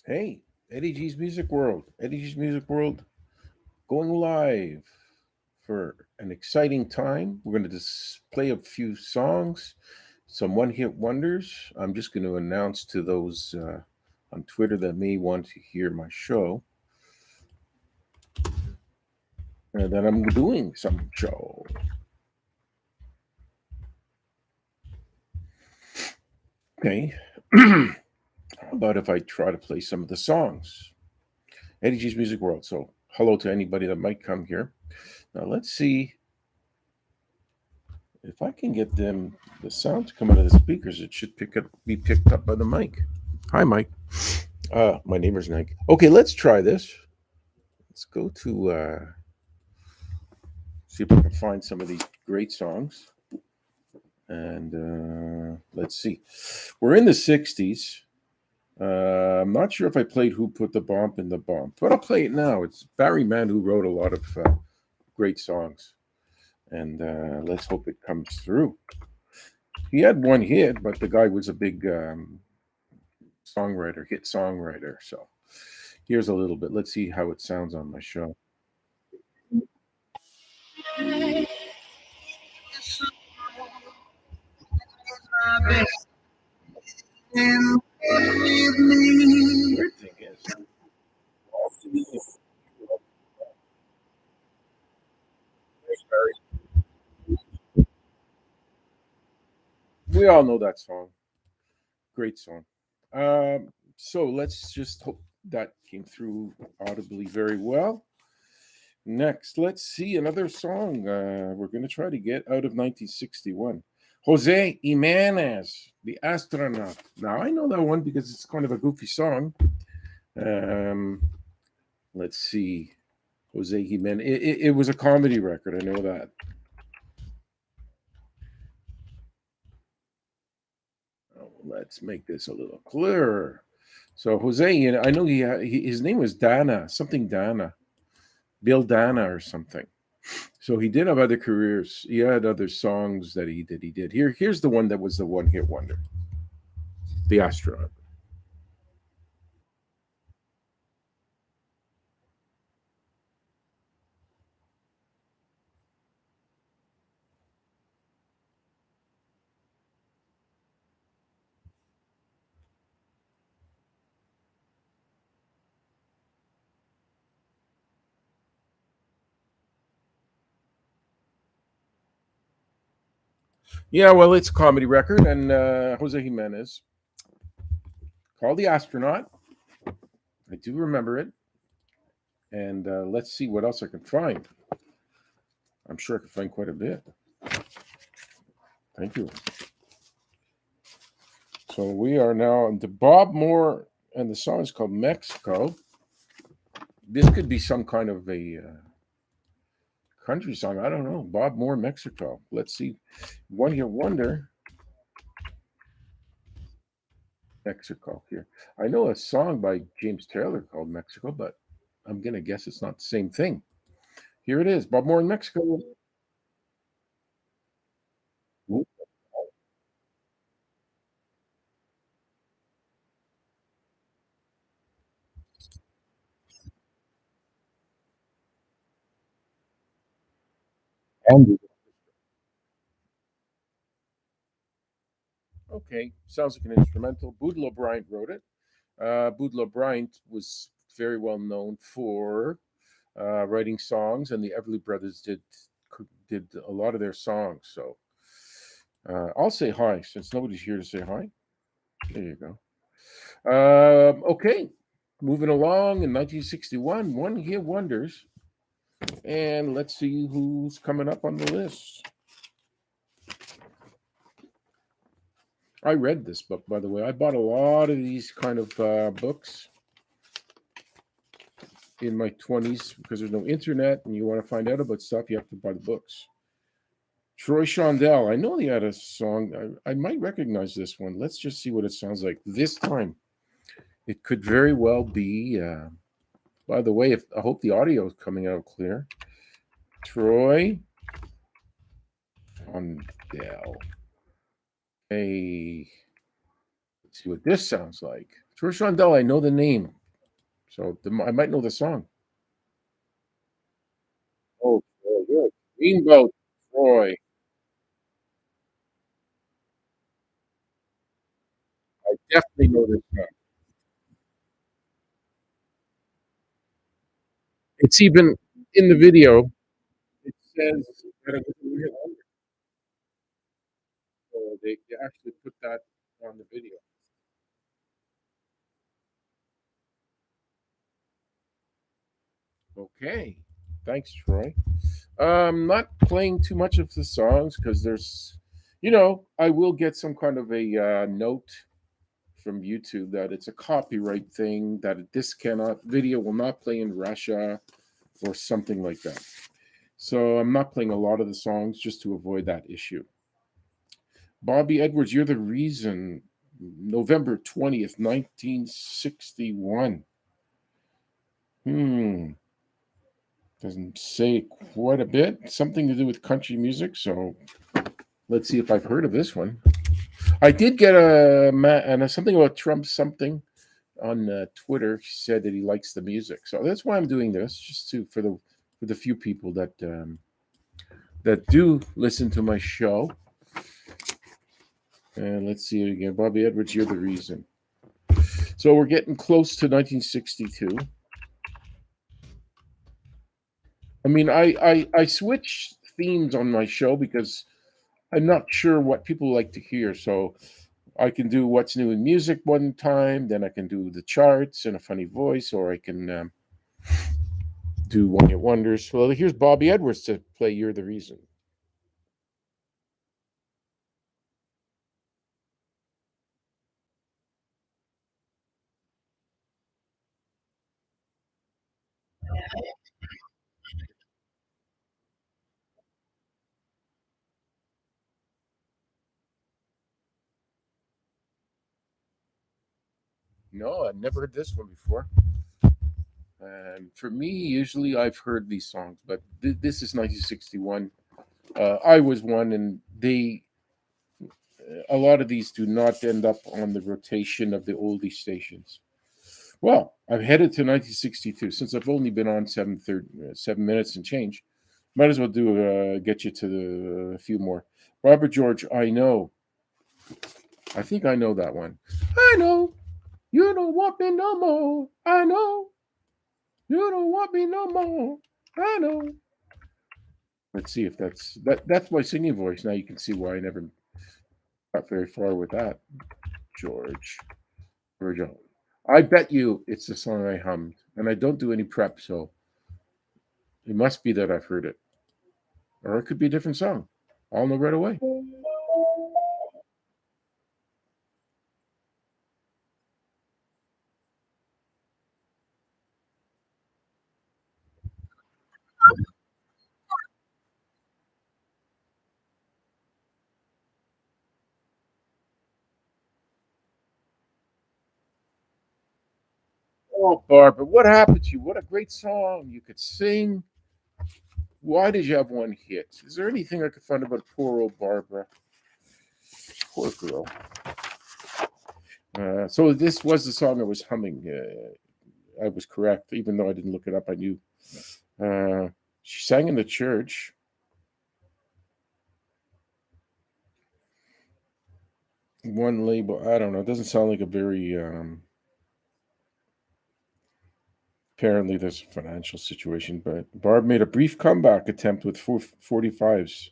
Hey, Eddie G's Music World. Eddie G's Music World going live for an exciting time. We're going to just play a few songs, some one hit wonders. I'm just going to announce to those on Twitter that may want to hear my show that I'm doing some show. Okay. How about if I try to play some of the songs? Eddie G's Music World. So, hello to anybody that might come here. Now, let's see if I can get the sound to come out of the speakers. It should be picked up by the mic. Hi, Mike. My neighbor's Mike. Okay, let's try this. Let's go to see if I can find some of these great songs. And let's see. We're in the 60s. I'm not sure if I played Who Put the Bomb in the Bomb, but I'll play it now. It's Barry Mann who wrote a lot of great songs. And let's hope it comes through. He had one hit, but the guy was a big hit songwriter. So here's a little bit. Let's see how it sounds on my show. Weird thing is, we all know that song. Great song. So let's just hope that came through audibly very well. Next, let's see another song we're going to try to get out of 1961. Jose Jimenez, The Astronaut. Now, I know that one because it's kind of a goofy song. Let's see. Jose Jimenez. It was a comedy record. I know that. Oh, let's make this a little clearer. So Jose, I know his name was Dana, something Dana, Bill Dana or something. So he did have other careers. He had other songs that he did. Here's the one that was the one hit wonder, The Astronaut. Yeah, well, it's a comedy record, and Jose Jimenez called The Astronaut. I do remember it, and let's see what else I can find. I'm sure I can find quite a bit. Thank you. So we are now into Bob Moore, and the song is called Mexico. This could be some kind of a country song. I don't know. Bob Moore, Mexico. Let's see. One Hit Wonder, Mexico here. I know a song by James Taylor called Mexico, but I'm going to guess it's not the same thing. Here it is Bob Moore in Mexico. And okay, sounds like an instrumental. Boudleaux Bryant wrote it. Boudleaux Bryant was very well known for writing songs, and the Everly Brothers did a lot of their songs. So I'll say hi since nobody's here to say hi. There you go. Okay, moving along in 1961, One Hit Wonders, and let's see who's coming up on the list. I read this book, by the way. I bought a lot of these kind of books in my 20s because there's no internet and you want to find out about stuff, you have to buy the books. Troy Shondell, I know he had a song. I might recognize this one. Let's just see what it sounds like this time. It could very well be. By the way, I hope the audio is coming out clear. Troy Shondell. Hey, let's see what this sounds like. Troy Shondell, I know the name. So I might know the song. Oh, very good. Dreamboat Troy. I definitely know this song. It's even in the video, it says that it was a real wonder. So they actually put that on the video. Okay. Thanks, Troy. Not playing too much of the songs because I will get some kind of a note from YouTube that it's a copyright thing, that this cannot, video will not play in Russia or something like that. So I'm not playing a lot of the songs just to avoid that issue. Bobby Edwards, you're the reason. November 20th, 1961. Hmm. Doesn't say quite a bit. Something to do with country music. So let's see if I've heard of this one. I did get and something about Trump something on Twitter. He said that he likes the music. So that's why I'm doing this, just to for the few people that do listen to my show. And let's see it again. Bobby Edwards, you're the reason. So we're getting close to 1962. I mean, I switch themes on my show because I'm not sure what people like to hear. So I can do what's new in music one time, then I can do the charts in a funny voice, or I can do one hit wonders. Well, here's Bobby Edwards to play "You're the Reason." No, I've never heard this one before. And for me, usually I've heard these songs, but this is 1961. I was one, and a lot of these do not end up on the rotation of the oldie stations. Well, I'm headed to 1962 since I've only been on 7 minutes and change. Might as well do get you to a few more. Robert George, I know. I think I know that one. I know you don't want me no more. I know you don't want me no more. I know. Let's see if that's my singing voice. Now you can see why I never got very far with that. George Virgil. I bet you it's the song I hummed, and I don't do any prep, so it must be that I've heard it, or it could be a different song. I'll know right away. Oh, Barbara, what happened to you? What a great song! You could sing. Why did you have one hit? Is there anything I could find about poor old Barbara? Poor girl. So this was the song I was humming. I was correct, even though I didn't look it up. I knew. She sang in the church. One label. I don't know. It doesn't sound like a very. Apparently, there's a financial situation, but Barb made a brief comeback attempt with 45s.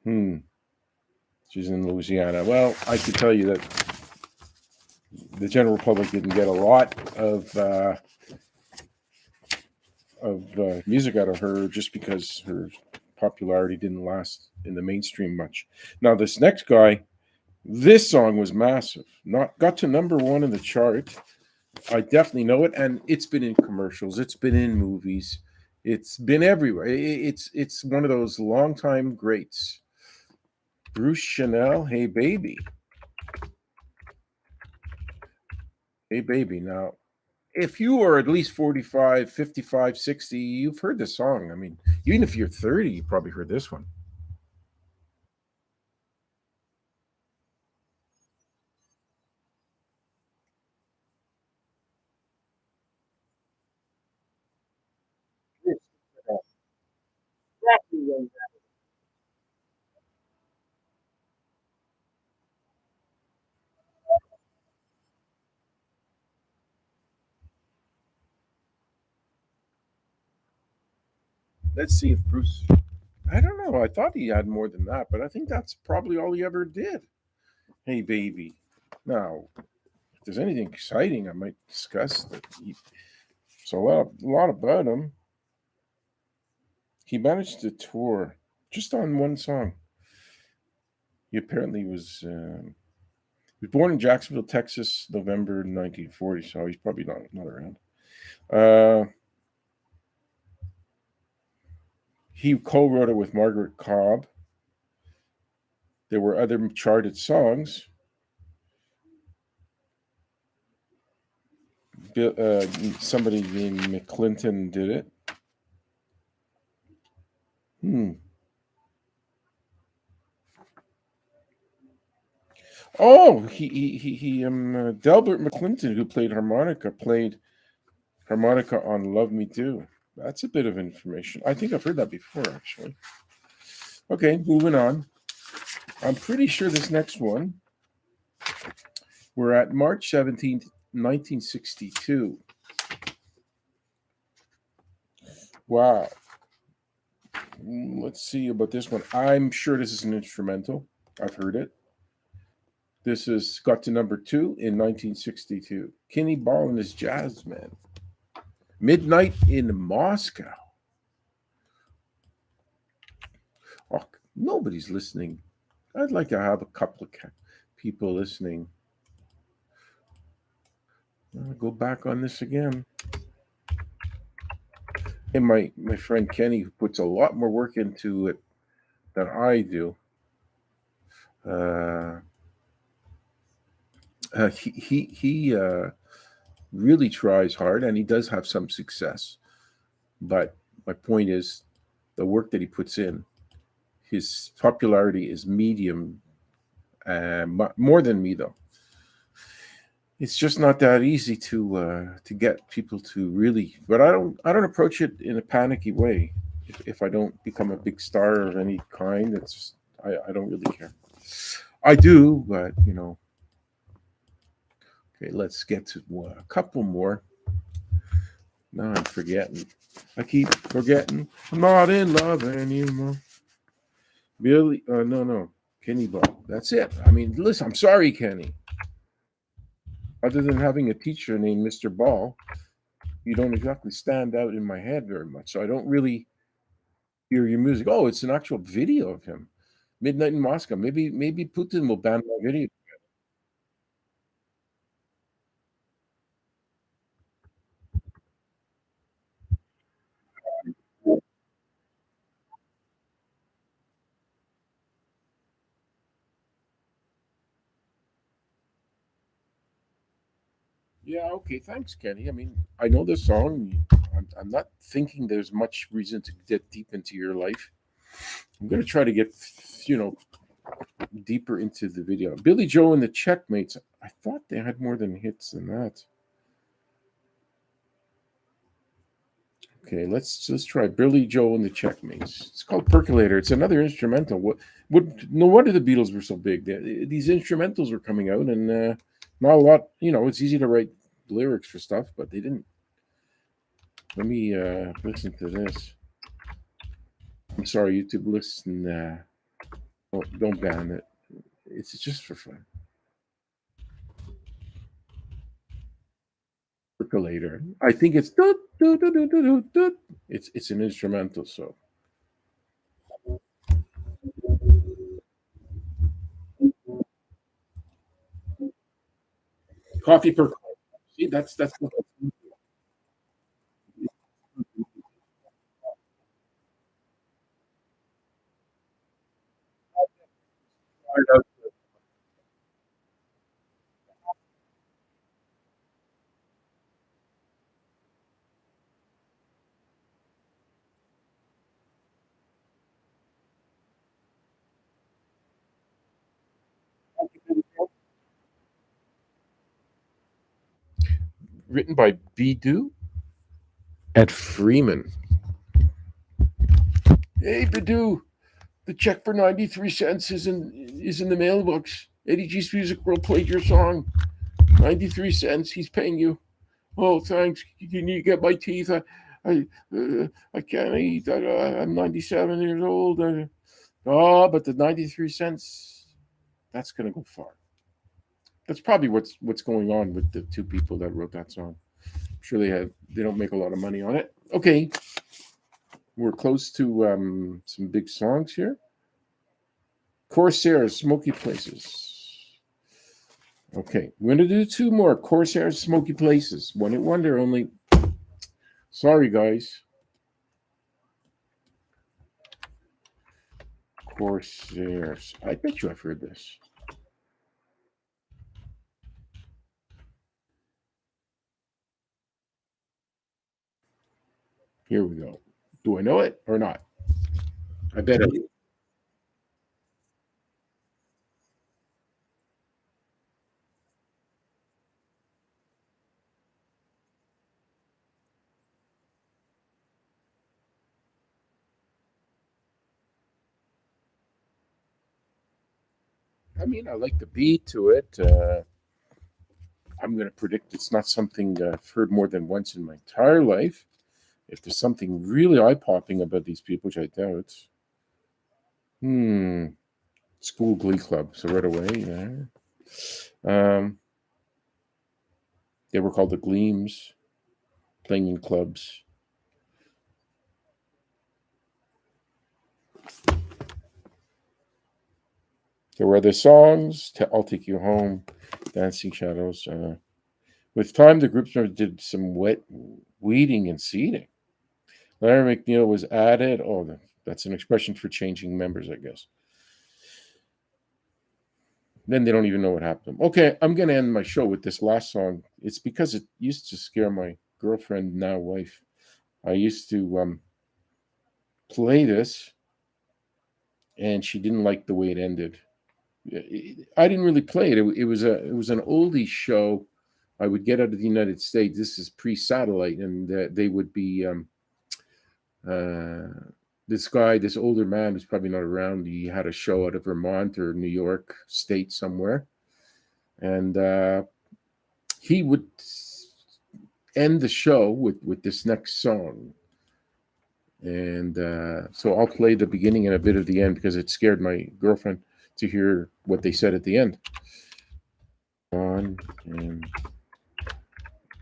Hmm. She's in Louisiana. Well, I can tell you that the general public didn't get a lot of music out of her just because her popularity didn't last in the mainstream much. Now, this next guy, this song was massive. Not got to number one in the chart. I definitely know it, and it's been in commercials. It's been in movies. It's been everywhere. It's one of those longtime greats. Bruce Chanel, "Hey Baby." Hey Baby. Now, if you are at least 45, 55, 60, you've heard the song. I mean, even if you're 30, you probably heard this one. Let's see if Bruce. I don't know. I thought he had more than that, but I think that's probably all he ever did. Hey, baby. Now, if there's anything exciting, I might discuss that. So a lot about him. He managed to tour just on one song. He apparently he was born in Jacksonville, Texas, November 1940. So he's probably not around. Uh, he co-wrote it with Margaret Cobb. There were other charted songs. Somebody named McClinton did it. Hmm. Oh, Delbert McClinton, who played harmonica on "Love Me Do." That's a bit of information. I think I've heard that before, actually. Okay, moving on. I'm pretty sure this next one. We're at March 17th, 1962. Wow. Let's see about this one. I'm sure this is an instrumental. I've heard it. This has got to number 2 in 1962. Kenny Ball and his Jazzmen. Midnight in Moscow. Oh, nobody's listening. I'd like to have a couple of people listening. I'll go back on this again. And my friend Kenny, who puts a lot more work into it than I do, he really tries hard, and he does have some success. But my point is, the work that he puts in, his popularity is medium, more than me though. It's just not that easy to get people to really. But I don't approach it in a panicky way. If I don't become a big star of any kind, I don't really care. I do, but you know. Okay, let's get to a couple more. Now I'm forgetting. I keep forgetting. I'm not in love anymore. Billy, no, Kenny Ball. That's it. I mean, listen, I'm sorry, Kenny. Other than having a teacher named Mr. Ball, you don't exactly stand out in my head very much. So I don't really hear your music. Oh, it's an actual video of him. Midnight in Moscow. Maybe Putin will ban my video. Yeah, okay. Thanks, Kenny. I mean, I know the song. I'm not thinking there's much reason to get deep into your life. I'm going to try to get, you know, deeper into the video. Billy Joe and the Checkmates. I thought they had more than hits than that. Okay, let's try Billy Joe and the Checkmates. It's called Percolator. It's another instrumental. No wonder the Beatles were so big. These instrumentals were coming out, and not a lot. You know, it's easy to write lyrics for stuff, but they didn't. Let me listen to this. I'm sorry, YouTube. Listen, don't ban it. It's just for fun. Percolator. I think it's doot, doot, doot, doot, doot, doot. It's an instrumental. So coffee percolator. See, that's what written by Bidu at Freeman. Hey, Badu, the check for 93 cents is in the mailbox. Eddie G's Music World played your song. 93 cents. He's paying you. Oh, thanks. Can you get my teeth? I can't eat. I'm 97 years old. Oh, but the 93 cents, that's going to go far. That's probably what's going on with the two people that wrote that song. I'm sure they don't make a lot of money on it. Okay, we're close to some big songs here. Corsair, Smoky Places. Okay, we're gonna do two more. Corsair, Smoky Places. One Hit Wonder only. Sorry, guys. Corsairs. I bet you I've heard this. Here we go. Do I know it or not? I bet it. I mean, I like the beat to it. I'm going to predict it's not something I've heard more than once in my entire life. If there's something really eye popping about these people, which I doubt. Hmm. School Glee Club. So right away, yeah. They were called the Gleams, playing in clubs. There were other songs. I'll Take You Home, Dancing Shadows. With time, the group members did some wet weeding and seeding. Larry McNeil was added. Oh, that's an expression for changing members, I guess. Then they don't even know what happened. Okay, I'm going to end my show with this last song. It's because it used to scare my girlfriend, now wife. I used to play this, and she didn't like the way it ended. I didn't really play it. It was an oldie show. I would get out of the United States. This is pre-satellite, and they would be uh, this guy, this older man who's probably not around. He had a show out of Vermont or New York State somewhere, and he would end the show with this next song. And so I'll play the beginning and a bit of the end because it scared my girlfriend to hear what they said at the end. Juan and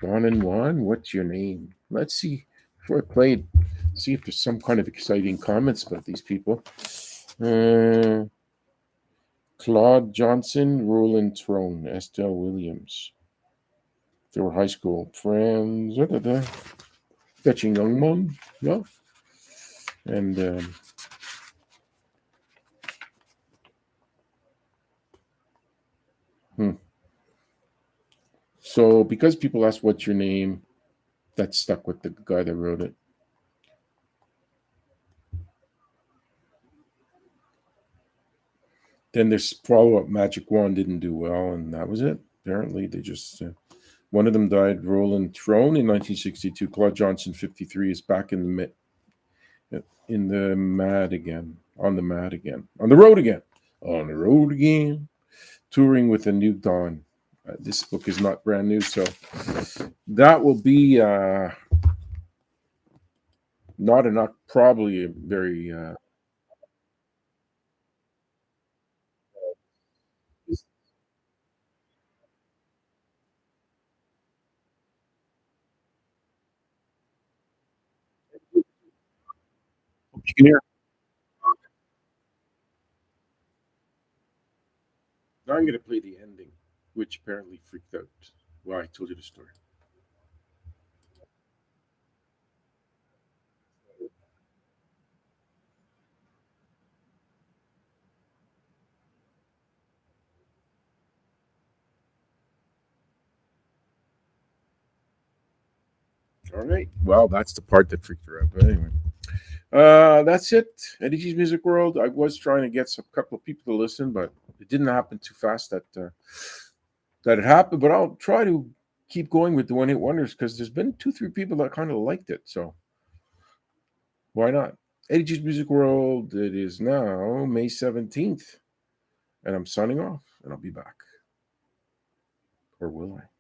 Juan and Juan, what's your name? Let's see before I play it. See if there's some kind of exciting comments about these people. Uh, Claude Johnson, Roland Trone, Estelle Williams. They were high school friends. Fetching young man, yeah. And hmm. So because people ask what's your name, that stuck with the guy that wrote it. Then there's follow up. Magic Wand didn't do well, and that was it. Apparently, they just one of them died. Roland Trone in 1962. Claude Johnson, 53, is back in the mad again, on the mad again, on the road again, on the road again, touring with a new dawn. This book is not brand new, so that will be not enough. Probably a very. You can hear. Now I'm going to play the ending, which apparently freaked out. Well, I told you the story. All right. Well, that's the part that freaked her out. But anyway, that's it. Eddie G's Music World. I was trying to get some couple of people to listen, but it didn't happen too fast that it happened. But I'll try to keep going with the one hit wonders because there's been two, three people that kind of liked it. So why not? Eddie G's Music World. It is now May 17th. And I'm signing off, and I'll be back. Or will I?